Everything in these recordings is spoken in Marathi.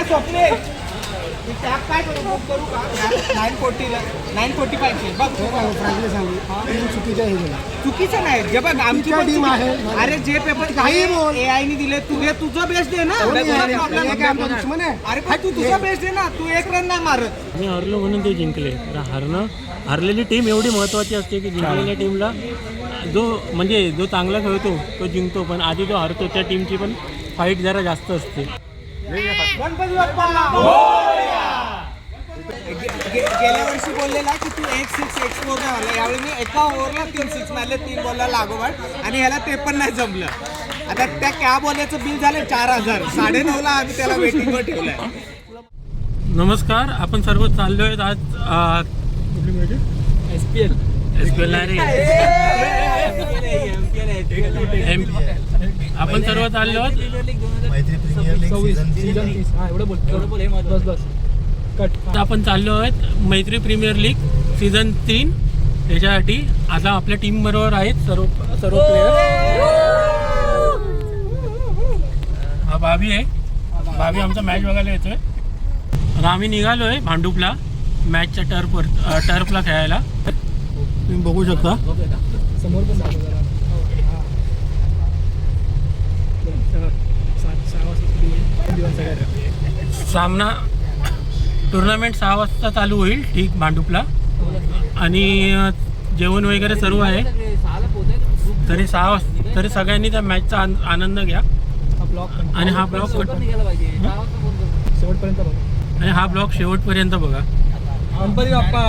स्वप्ने कॅब काय करू बुक करू का 945 बघ फ्रँकली सांगू चुकीचं हे गेलं. चुकीचं नाही जे बघ आमची पण टीम आहे. अरे जे पेपर काही AI ने दिले तू हे तुझं बेस्ट दे ना. दुश्मन आहे. अरे पण तू तुझा बेस्ट दे ना. तू एक रन नाही मारत. मी हरलो म्हणून ते जिंकले. हरलेली टीम एवढी महत्त्वाची असते की जिंकलेल्या टीमला जो चांगला खेळतो तो जिंकतो, पण आधी जो हरतो त्या टीमची पण फाईट जरा जास्त असते. गणपती बाप्पा गेल्या वर्षी बोललेला की तू 1 6 एक्सपोज नाही मला. यावेळी मी एका ओव्हरला 3 6 मारले, 3 बॉलला लागोपाठ, आणि ह्याला ते पण नाही जमलं. आता त्या कॅब बॉलचं बिल झालं 4000. 9:30ला आम्ही त्याला वेटिंगवर ठेवलंय. नमस्कार, आपण सर्व चाललो आहेत आज SPL आपण सर्व चाललो आहोत आपण चाललो आहोत मैत्री प्रीमियर लीग सीझन 3 त्याच्यासाठी. आता आपल्या टीम बरोबर आहेत सर्व प्लेयर. हा भाभी आहे. भाभी आमचा मॅच बघायला येतोय. आता आम्ही निघालो आहे भांडुपला मॅचच्या टर्फला खेळायला. तुम्ही बघू शकता समोर पण सामना. टुर्नामेंट 6 वाजता चालू होईल ठीक भांडुपला, आणि जेवण वगैरे सर्व आहे. तरी 6 वाजता तरी सगळ्यांनी त्या मॅचचा आनंद घ्या. आणि हा ब्लॉग शेवटपर्यंत बघा. गणपती बाप्पा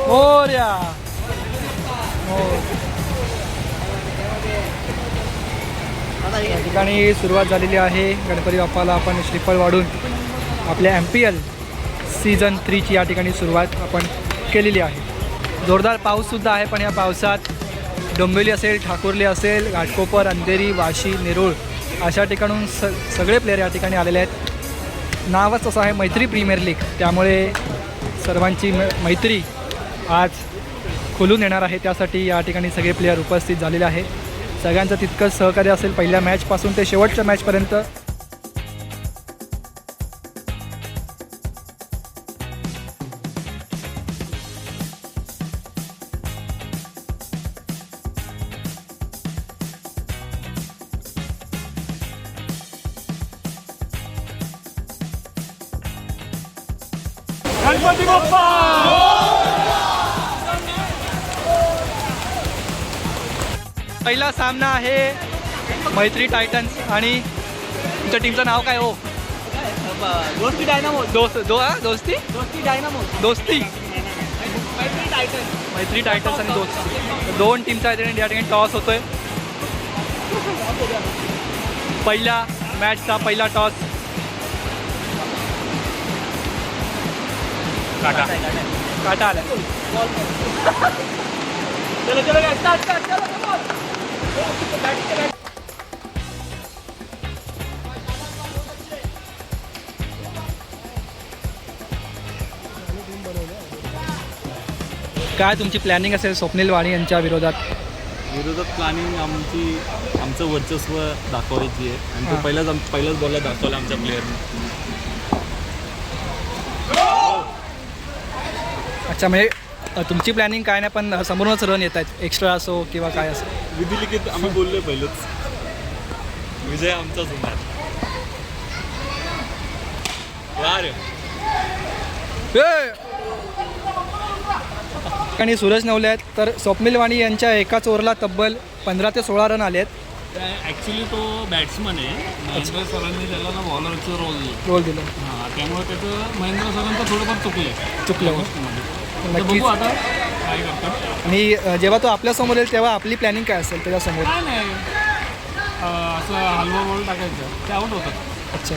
मोरया. या ठिकाणी सुरुवात झालेली आहे. गणपती बाप्पाला आपण श्रीफळ वाढून आपल्या MPL सीझन 3ची या ठिकाणी सुरुवात आपण केलेली आहे. जोरदार पाऊससुद्धा आहे, पण या पावसात डोंबिवली असेल, ठाकुर्ली असेल, घाटकोपर, अंधेरी, वाशी, नेरूळ अशा ठिकाणून सगळे प्लेयर या ठिकाणी आलेले आहेत. नावच असं आहे मैत्री प्रीमियर लीग, त्यामुळे सर्वांची मैत्री आज खुलून येणार आहे. त्यासाठी या ठिकाणी सगळे प्लेयर उपस्थित झालेले आहेत. सगळ्यांचं तितकंच सहकार्य असेल पहिल्या मॅचपासून ते शेवटच्या मॅचपर्यंत. गणपती बाप्पा. पहिला सामना आहे मैत्री टायटन्स आणि तुमच्या टीमचं नाव काय हो? दोस्ती डायनामो. दोस्ती मैत्री टायटन्स आणि दोस्ती, दोन टीमचा या ठिकाणी टॉस होतोय. पहिल्या मॅचचा पहिला टॉस काटा आला. काय तुमची प्लॅनिंग असेल स्वप्नील वाणी यांच्या विरोधात? प्लॅनिंग आमचं वर्चस्व दाखवायची आहे आणि तो पहिल्याच बॉलला दाखवला आमच्या प्लेयरने. अच्छा, म्हणजे तुमची प्लॅनिंग काय नाही, पण समोरूनच रन येत आहेत, एक्स्ट्रा असो किंवा काय असो. विधिलिखित आम्ही बोललोय पहिलंच, विजय आमचाच होणार. यार आणि सूरज नवले आहेत, तर स्वप्नील वाणी यांच्या एकाच ओव्हरला तब्बल 15 ते 16 रन आले आहेत. ॲक्च्युली तो बॅट्समन आहे. महेंद्र सरांनी त्याला ना बॉलरचं रोल दिलं. हां, त्यामुळे त्याचं महेंद्र सरांचं थोडंफार चुकलं नक्कीच. बघू आता काय करतात. आणि जेव्हा तो आपल्यासमोर येईल तेव्हा आपली प्लॅनिंग काय असेल त्याच्यासमोर? काय नाही, असं हलवा बॉल टाकायचं, ते आउट होतात. अच्छा.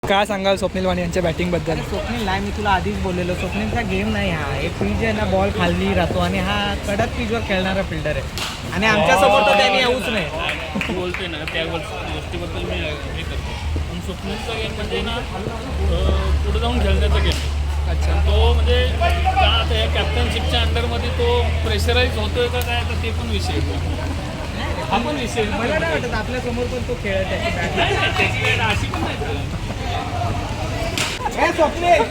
काय सांगाल स्वप्नील वाणी यांच्या बॅटिंगबद्दल? स्वप्नील नाही, मी तुला आधीच बोललेलो, स्वप्नीलचा गेम नाही हा. हे पिच आहे ना, बॉल खाली राहतो आणि हा कडक पिचवर खेळणारा फिल्डर आहे आणि आमच्या समोर तर त्यांनी येऊच नाही. बोलतोय ना त्या गोष्टीबद्दल मी हे करतो. पण स्वप्नीलचा गेम म्हणजे ना पुढे जाऊन खेळण्याचा गेम आहे. अच्छा. तो म्हणजे का आता या कॅप्टनशिपच्या अंडरमध्ये तो प्रेशराईज होतोय का काय, तर ते पण विषय आहे. हा पण विषय मला नाही वाटत आपल्या समोर पण तो खेळत आहे. अशी पण नाही. स्वप्नील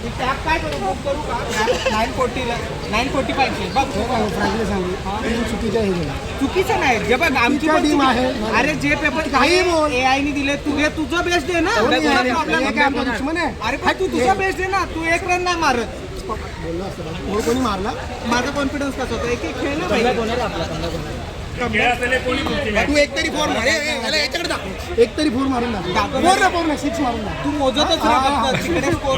मी कॅब काय करू, बुक करू का? 940ला 945 बघ. चुकीचं नाही, जे बघ आमची टीम आहे. अरे जे पेपर काही AI दिले, तू हे तुझं बेस्ट दे ना. अरे भाई तू तुझा बेस्ट दे ना, तू एक रन नाही मारत. कोणी मारला? माझा कॉन्फिडन्स कसा होता, एक खेळ ना भाई. तू एक तरी फोर मार, याच्याकडे दाखव, एक तरी फोर मारून दाखव, 6 मारून दाखव. तू मोजतच राहत तिकडे स्कोर.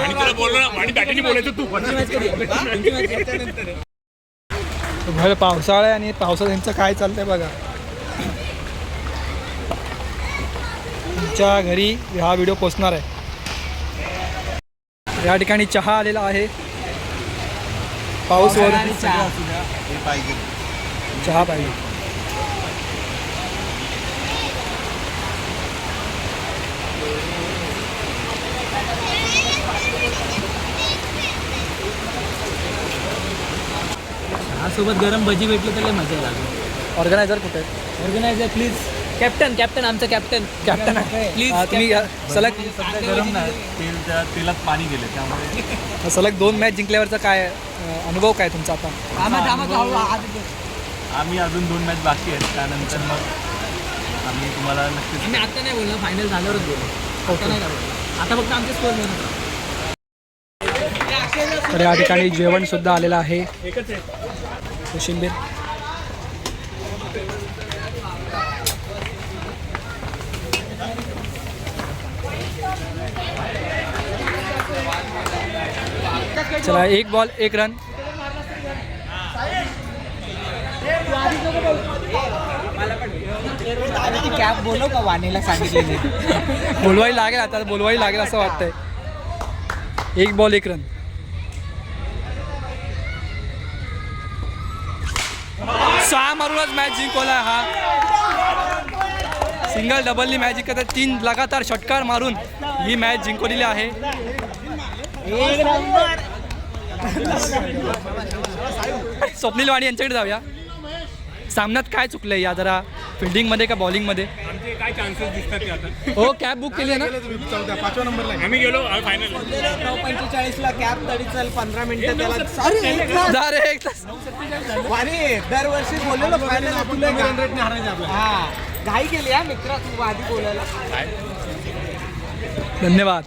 भर पावसाळा आहे आणि पावसात यांचं काय चालतंय बघा. तुमच्या घरी हा व्हिडिओ पोचणार आहे. या ठिकाणी चहा आलेला आहे, पाऊस वगैरे चहा पाहिजे. सोबत गरम भजी भेटली तर लय मजा लागेल. ऑर्गनायझर कुठे आहे? ऑर्गनायझर प्लीज, कॅप्टन आमचं कॅप्टन प्लीज तुम्ही सलग गरम नाही, तेलात पाणी गेले त्यामुळे. सलग 2 मॅच जिंकल्यावरचा काय अनुभव काय तुमचा आता? आम्ही अजून 2 मॅच बाकी आहेत, त्यानंतर मग आम्ही तुम्हाला नक्कीच. आम्ही आता नाही बोललो, फायनल झाल्यावरच बोललो. आता नाही बोललो, आता फक्त आमचे स्कोर मिळून. तर या ठिकाणी जेवण सुद्धा आलेलं आहे, कोशिंबीर. चला, 1 बॉल 1 रन. कॅब बोलव का, वाणीला सांगितलेली. बोलवाही लागेल, आता बोलवाही लागेल असं वाटतंय. 1 बॉल 1 रन. सहा मारूनच मॅच जिंकवला हा. सिंगल डबलनी मॅच जिंकत, 3 लगातार षटकार मारून ही मॅच जिंकवलेली आहे. स्वप्नील वाणी यांच्याकडे जाऊया. सामन्यात काय चुकलंय या जरा, फिल्डिंगमध्ये का बॉलिंगमध्ये? आमचे काय चान्सेस दिसतात ते आता? हो, कॅब बुक केली आहे ना? 5व्या नंबरला आम्ही गेलो फायनल. 9:45ला कॅब तरी चल 15 मिनिटं त्याला. जा रे, 1 तास. वाणी दरवर्षी बोललेलो फायनल तुला रन हारायचं आपलं. हा, घाई केली हा मित्रा, तू आधी बोलायला. धन्यवाद.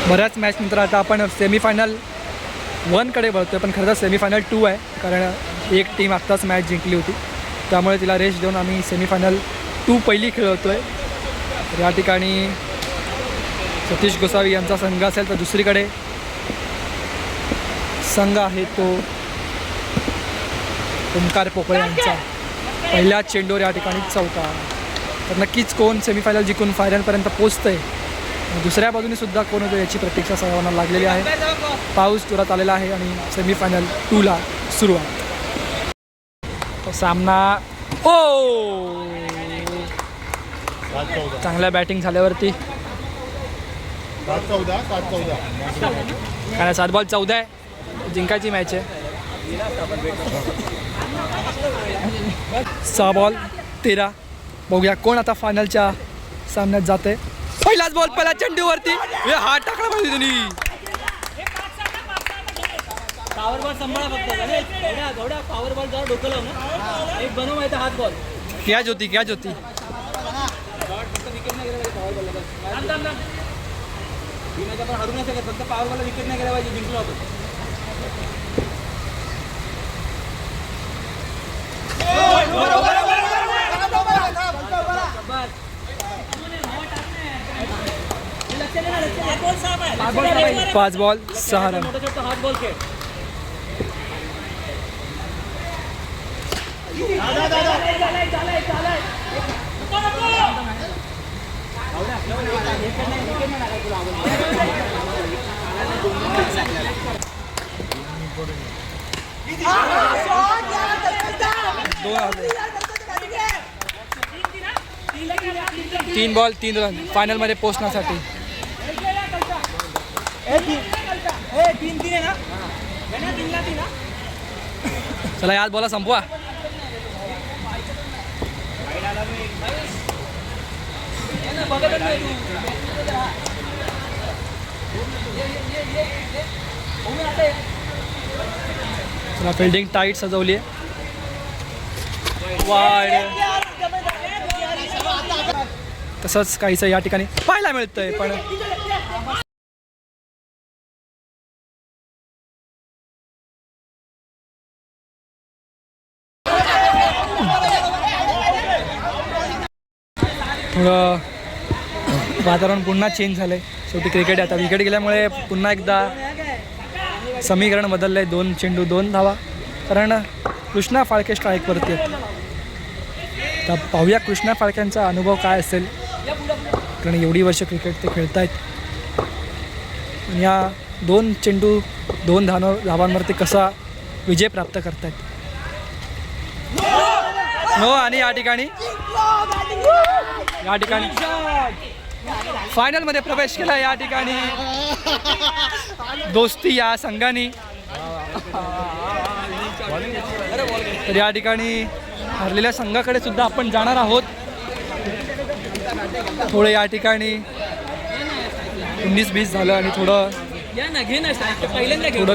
बऱ्याच मॅच नंतर आता आपण सेमीफायनल 1कडे वळतोय, पण खरं तर सेमीफायनल 2 आहे, कारण एक टीम आत्ताच मॅच जिंकली होती, त्यामुळे तिला रेस्ट देऊन आम्ही सेमीफायनल 2 पहिली खेळतो आहे. तर या ठिकाणी सतीश गोसावी यांचा संघ असेल, तर दुसरीकडे संघ आहे तो ओंकार पोकळे यांचा. पहिल्या चेंडूवर या ठिकाणी चौका. तर नक्कीच कोण सेमीफायनल जिंकून फायनलपर्यंत पोचतं आहे, दुसऱ्या बाजूने सुद्धा कोण होतो याची प्रतीक्षा सर्वांना लागलेली आहे. पाऊस जोरात आलेला आहे आणि सेमीफायनल 2ला सुरुवात. सामना चांगल्या बॅटिंग झाल्यावरती 7-14 कारण 7 बॉल 14 आहे, जिंकायची मॅच आहे. सहा बॉल 13. बघूया कोण आता फायनलच्या सामन्यात जाते. पहिलाच बॉल पहिला चेंडूवरती हात टाकला पाहिजे त्यांनी. पॉवर बॉल सांभाळा फक्त गौड्या पॉवर बॉल जरा डोकं लावून एक बनव माहिती हात बॉल कॅच होती विकेट पण हरू नाही शकत. फक्त पॉवर बॉलला विकेट नाही गेला पाहिजे जिंकलो होतो. पाच बॉल 6 रन. मोठा छोटा हात बॉल खेळ. तीन बॉल 3 रन फायनलमध्ये पोहोचण्यासाठी. चला यात बॉला संपवा. चला फिल्डिंग टाईट सजवली आहे. वाईड तसंच काहीचं या ठिकाणी पाहायला मिळतंय. पण थोडं वातावरण पुन्हा चेंज झालं आहे. शेवटी क्रिकेट आता विकेट गेल्यामुळे पुन्हा एकदा समीकरण बदललं आहे. 2 चेंडू 2 धावा. कारण कृष्णा फाळके स्ट्राईकवरती आहेत. तर पाहूया कृष्णा फाळक्यांचा अनुभव काय असेल. कारण एवढी वर्ष क्रिकेट ते खेळत आहेत. आणि या 2 चेंडू 2 धावांवरती कसा विजय प्राप्त करत आहेत. नो आणि या ठिकाणी फायनलमध्ये प्रवेश केला. या ठिकाणी दोस्ती या संघाने. तर या ठिकाणी हरलेल्या संघाकडे सुद्धा आपण जाणार आहोत. थोडं या ठिकाणी 19-20 झालं आणि थोडं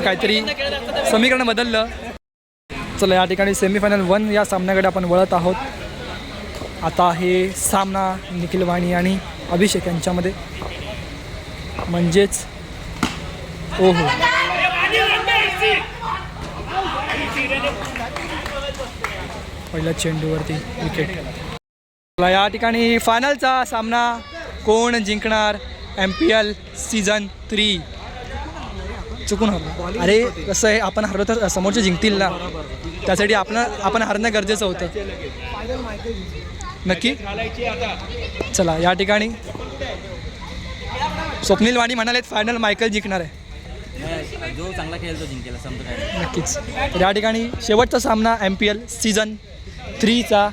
काहीतरी समीकरण बदललं. चला या ठिकाणी सेमीफायनल 1 या सामन्याकडे आपण वळत आहोत. आता हे सामना निखिल वाणी आणि अभिषेक यांच्यामध्ये. म्हणजेच ओहो पहिल्या चेंडूवरती विकेट. या ठिकाणी फायनलचा सामना कोण जिंकणार. MPL सीझन 3 चुकून हरलो. अरे कसं आहे आपण हरलो तर समोरचे जिंकतील ना. त्यासाठी आपण हरणं गरजेचं होतं. नक्की. चला या ठिकाणी स्वप्नील वाणी म्हणाले फायनल मायकल जिंकणार आहे. जो चांगला खेळेल तो जिंकेल समजा काय. नक्कीच. तर या ठिकाणी शेवटचा सामना MPL सीझन 3चा.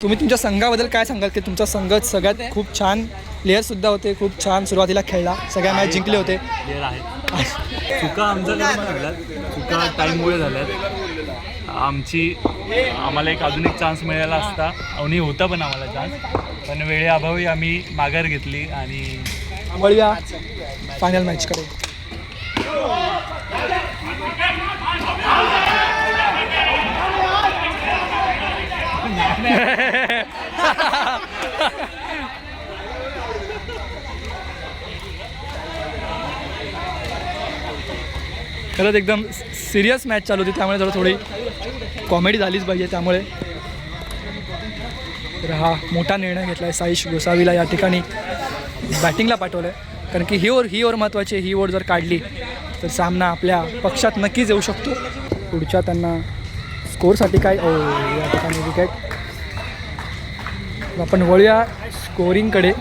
तुम्ही तुमच्या संघाबद्दल काय सांगाल की तुमचा संघ सगळ्यात खूप छान प्लेयरसुद्धा होते. खूप छान सुरुवातीला खेळला. सगळ्या मॅच जिंकले होते. प्लेयर आहेत. चुका आमच्याकडून झाल्यात. चुका टाईममुळे झाल्यात. आम्हाला अजून एक चान्स मिळाला असता. आणि होता पण आम्हाला चान्स. पण वेळेअभावी आम्ही माघार घेतली. आणि वळूया फायनल मॅचकडे. खरंच एकदम सिरियस मॅच चालू होती. त्यामुळे जरा थोडी कॉमेडी झालीच पाहिजे. त्यामुळे तर हा मोठा निर्णय घेतला आहे. साईश गोसावीला या ठिकाणी बॅटिंगला पाठवलं आहे. कारण की ही ओव्हर महत्त्वाची. ही ओव्हर जर काढली तर सामना आपल्या पक्षात नक्कीच येऊ शकतो. पुढच्या त्यांना स्कोरसाठी काय या ठिकाणी विकेट. आपण वळूया स्कोरिंगकडे.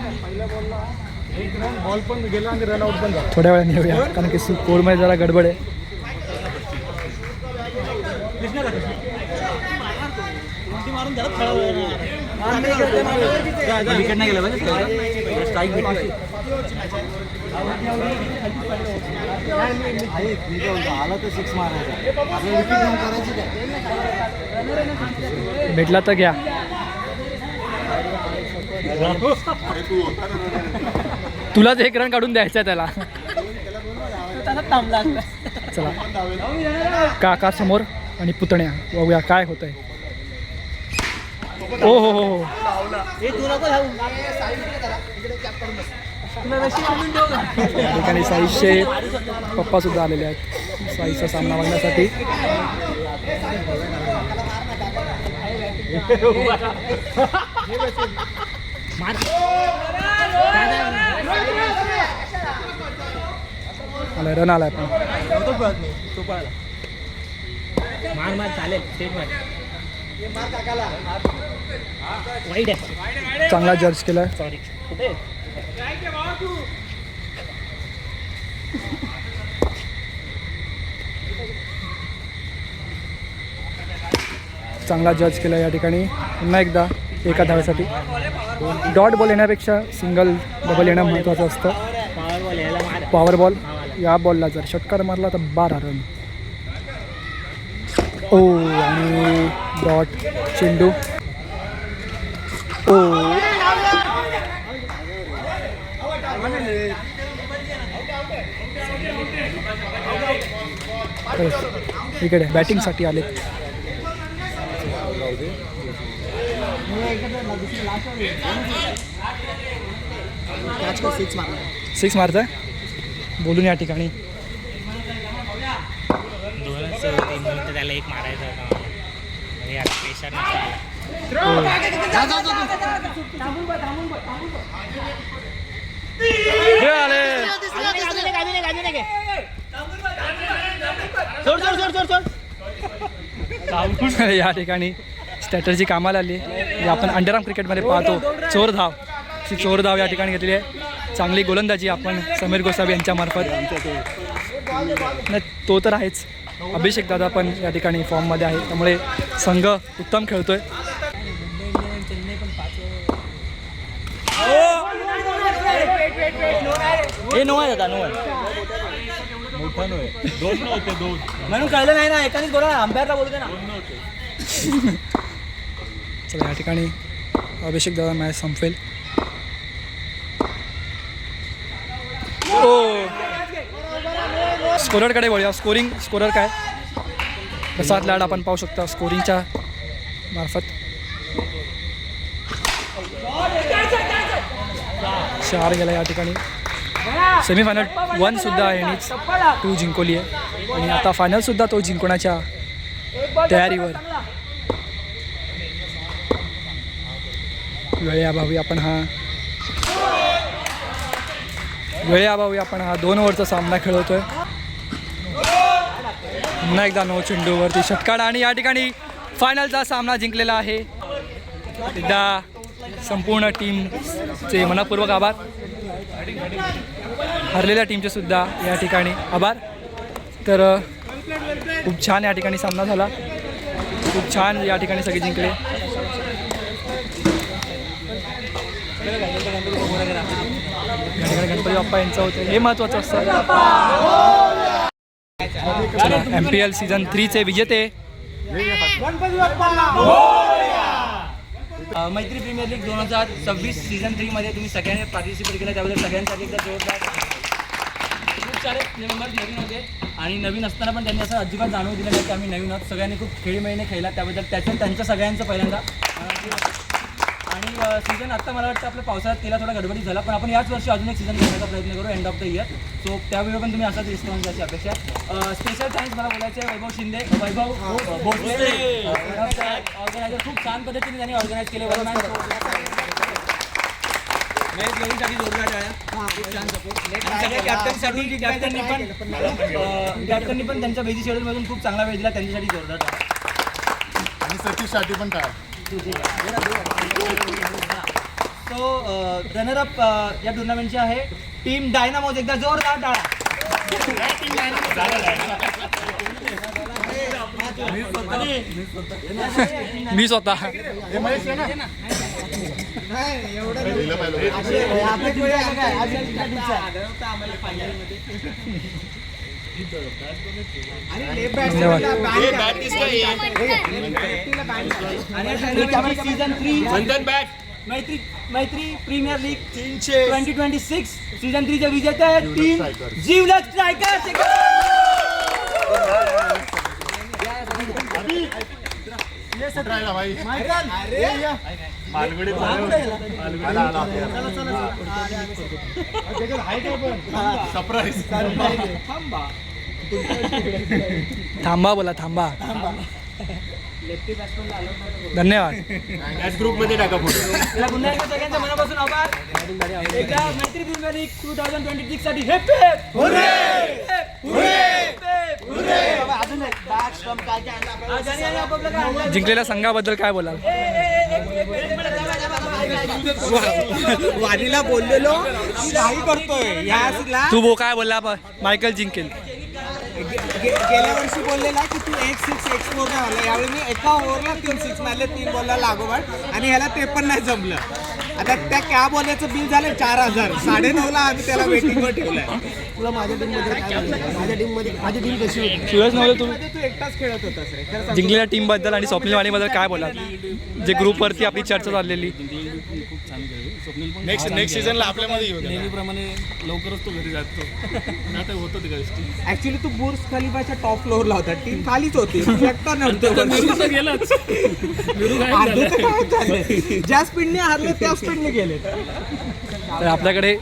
बॉल पण गेला आणि रनआउट पण झाला. थोड्या वेळाने येऊया कारण की स्कोरमध्ये जरा गडबड आहे. विकेट नाही गेला पाहिजे. स्ट्राईक भेटली. आला तर 6 मारायचा. आपल्याला विकेट करायची काय. भेटला तर घ्या. तुलाच एक रन काढून द्यायचा आहे त्याला. चला काका समोर आणि पुतण्या बघूया काय होतंय. ओ हो हो हे तू नको जाऊ. या ठिकाणी साईशे पप्पा सुद्धा आलेले आहेत साईचा सामना बघण्यासाठी. आलाय रन आलाय पण मार मार चालेल स्टेट मार. वाईट आहे. चांगला जज केलाय. सॉरी कुठे चांगला जज केला या ठिकाणी. पुन्हा एकदा एका धावेसाठी डॉट बॉल येण्यापेक्षा सिंगल डबल येणं महत्त्वाचं असतं. पॉवर बॉल यायला मार. पॉवर बॉल या बॉलला जर षटकार मारला तर 12 रन. ओ आणि डॉट चेंडू. ओ इकडे बॅटिंगसाठी आले. सिक्स मारताय बोलून या ठिकाणी. त्याला एक मारायचा होता आणि आता प्रेशर या ठिकाणी स्ट्रॅटर्जी कामाला आली. जे आपण अंडरआर्म क्रिकेटमध्ये पाहतो चोर धाव. ही चोर धाव या ठिकाणी घेतली आहे. चांगली गोलंदाजी आपण समीर गोसावी यांच्यामार्फत. नाही तो तर आहेच. अभिषेक दादा पण या ठिकाणी फॉर्ममध्ये आहे त्यामुळे संघ उत्तम खेळतोय. हे नो आहे दादा नो आहे म्हणून कळलं नाही ना. एकानेच बोला अंपायरला बोलते ना. चला या ठिकाणी अभिषेक दादा मॅच संपेल. ओ स्कोररकडे वळूया. स्कोरर काय प्रसाद लाड आपण पाहू शकता स्कोरिंगच्या मार्फत. 4 गेला या ठिकाणी. सेमीफायनल 1 सुद्धा यांनीच 2 जिंकवली आहे आणि आता फायनल सुद्धा तो जिंकण्याच्या तयारीवर. वेळेअभावी आपण हा 2 ओव्हरचा सामना खेळवतोय. पुन्हा एकदा नो चेंडूवरती षटकार आणि या ठिकाणी फायनलचा सामना जिंकलेला आहे. एकदा संपूर्ण टीमचे मनपूर्वक आभार. हरलेल्या टीमचे सुद्धा या ठिकाणी आभार. तर खूप छान या ठिकाणी सामना झाला. खूप छान या ठिकाणी सगळे जिंकले. या ठिकाणी गणपती बाप्पा यांचं होतं हे महत्त्वाचं असतं. चला MPL सीझन 3चे विजेते मैत्री प्रीमियर लीग 2026 सीझन 3 मध्ये तुम्ही सगळ्यांनी पार्टिसिपेट केलं त्याबद्दल सगळ्यांसाठी एकदा जोरदार. खूप सारे मेंबर्स नवीन होते आणि नवीन असताना पण त्यांनी असं अजिबात जाणवू दिलं नाही की आम्ही नवीन आहोत. सगळ्यांनी खूप खेळीमेळीने खेळला त्याबद्दल त्यांच्या सगळ्यांचं पहिल्यांदा. आणि सीझन आत्ता मला वाटतं आपल्या पावसाळ्यात केला थोडा गडबडीत झाला पण आपण याच वर्षी अजून एक सीझन करण्याचा प्रयत्न करू end of the year. So त्यावेळी पण तुम्ही असाच रिस्पॉन्स द्यायची अपेक्षा. स्पेशल थँक्स मला बोलायचे आहे वैभव शिंदे वैभव भोसले ऑर्गनायझर. खूप छान पद्धतीने त्यांनी ऑर्गनाईज केले. मॅच गेमसाठी जोरदार आहे. खूप छान सपोर्ट. कॅप्टननी पण त्यांच्या बेजी शेड्यूलमधून खूप चांगला वेळ दिला त्यांच्यासाठी जोरदार आहे. आणि सतीशसाठी पण काय. सो रनरअप या टुर्नामेंटची आहे टीम डायनामोज. एकदा जोरदार टाळा. मी स्वतः आणि लेफ्ट बॅट्समॅनला आणि सीझन 3 मैत्री प्रीमियर लीग 2026 सीझन 3 चे विजेते आहेत टीम जीवलग स्ट्रायकर्स. थांबा बोला थांबा. धन्यवाद. त्याला पुन्हा एकदा सगळ्यांच्या मनापासून आभार. एकदा मैत्री प्रीमियर लीग 2026 साठी हेप अजून जिंकलेल्या संघाबद्दल काय बोलाल? वाणीला बोललेलो काही करतोय ह्याला. तू काय बोलला? मायकल जिंकेल. गेल्या वर्षी बोललेला की तू 1 6 एक्सपोर्ट झाला. यावेळी मी एका ओव्हरला 3 6 मारले, 3 बॉलला लागोपाठ, आणि ह्याला ते पण नाही जमलं. आता त्या कॅब बॉलचं बिल झालं 4,000. 9:30ला आम्ही त्याला वेटिंगवर ठेवलंय. तुला माझ्या टीममध्ये काय बोलायचं? माझ्या टीममध्ये माझी टीम कशी होती? सुरज नवले, तू तू एकटाच खेळत होतास रे. खरं सांग. जिंकलेल्या टीमबद्दल आणि स्वप्नील वाणीबद्दल काय बोलाल? जे ग्रुपवरती आपली चर्चा चाललेली. नेक्स्ट सीझनला आपल्यामध्ये येऊ नेहमीप्रमाणे लवकरच तो घरी जातो. आता होतं ते गोष्टी. ऍक्च्युली तू बुर्ज खलिफाच्या टॉप फ्लोअरला होता. टीम खालीच होती. तू एकटा नव्हतं. गेलंच ज्या स्पीडने हारले त्या स्पीडने गेले. तर आपल्याकडे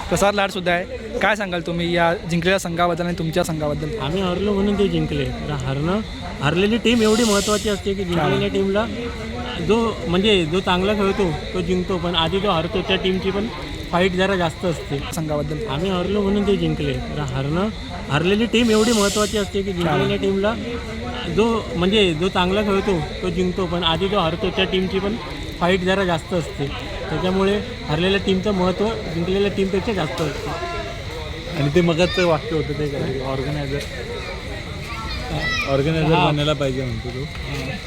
प्रसाद लाड सुद्धा आहे. काय सांगाल तुम्ही या जिंकलेल्या संघाबद्दल आणि तुमच्या संघाबद्दल? आम्ही हरलो म्हणून ते जिंकले. हरलेली टीम एवढी महत्त्वाची असते की जिंकलेल्या टीमला जो चांगला खेळतो तो जिंकतो, पण आधी जो हरतो त्या टीमची पण फाईट जरा जास्त असते. संघाबद्दल आम्ही हरलो म्हणून ते जिंकले. हरलेली टीम एवढी महत्त्वाची असते की जिंकलेल्या टीमला जो चांगला खेळतो तो जिंकतो, पण आधी जो हरतो त्या टीमची पण फाईट जरा जास्त असते. त्याच्यामुळे हरलेल्या टीमचं महत्त्व जिंकलेल्या टीमपेक्षा जास्त असते. आणि ते मगाचं वाक्य होतं ते ऑर्गनायझर बनायला पाहिजे म्हणतो तो.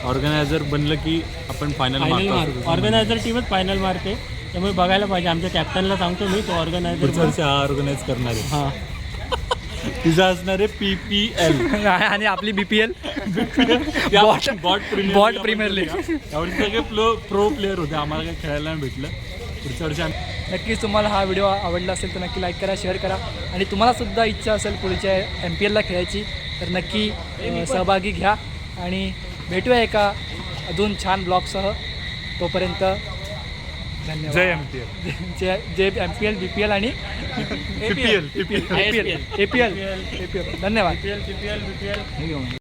ऑर्गनायझर बनलं की आपण फायनल मारतो. ऑर्गनायझर टीमच फायनल मारते, त्यामुळे बघायला पाहिजे. आमच्या कॅप्टनला सांगतो मी, तो ऑर्गनायझर ऑर्गनाईज करणार आहे. हां तुझा असणार आहे PPL आणि आपली BPL बॉट प्रीमियर लीग. यावर्षी सगळे प्रो प्लेअर होते. आम्हाला काही खेळायला नाही भेटलं. पुढच्या वर्षी नक्कीच तुम्हाला हा व्हिडिओ आवडला असेल तर नक्की लाईक करा, शेअर करा. आणि तुम्हाला सुद्धा इच्छा असेल पुढच्या MPLला खेळायची तर नक्की सहभागी घ्या. आणि भेटूया एका अजून छान ब्लॉगसह. तोपर्यंत धन्यवाद. जय MPL. जे MPL BPL आणि APL. धन्यवाद. BPL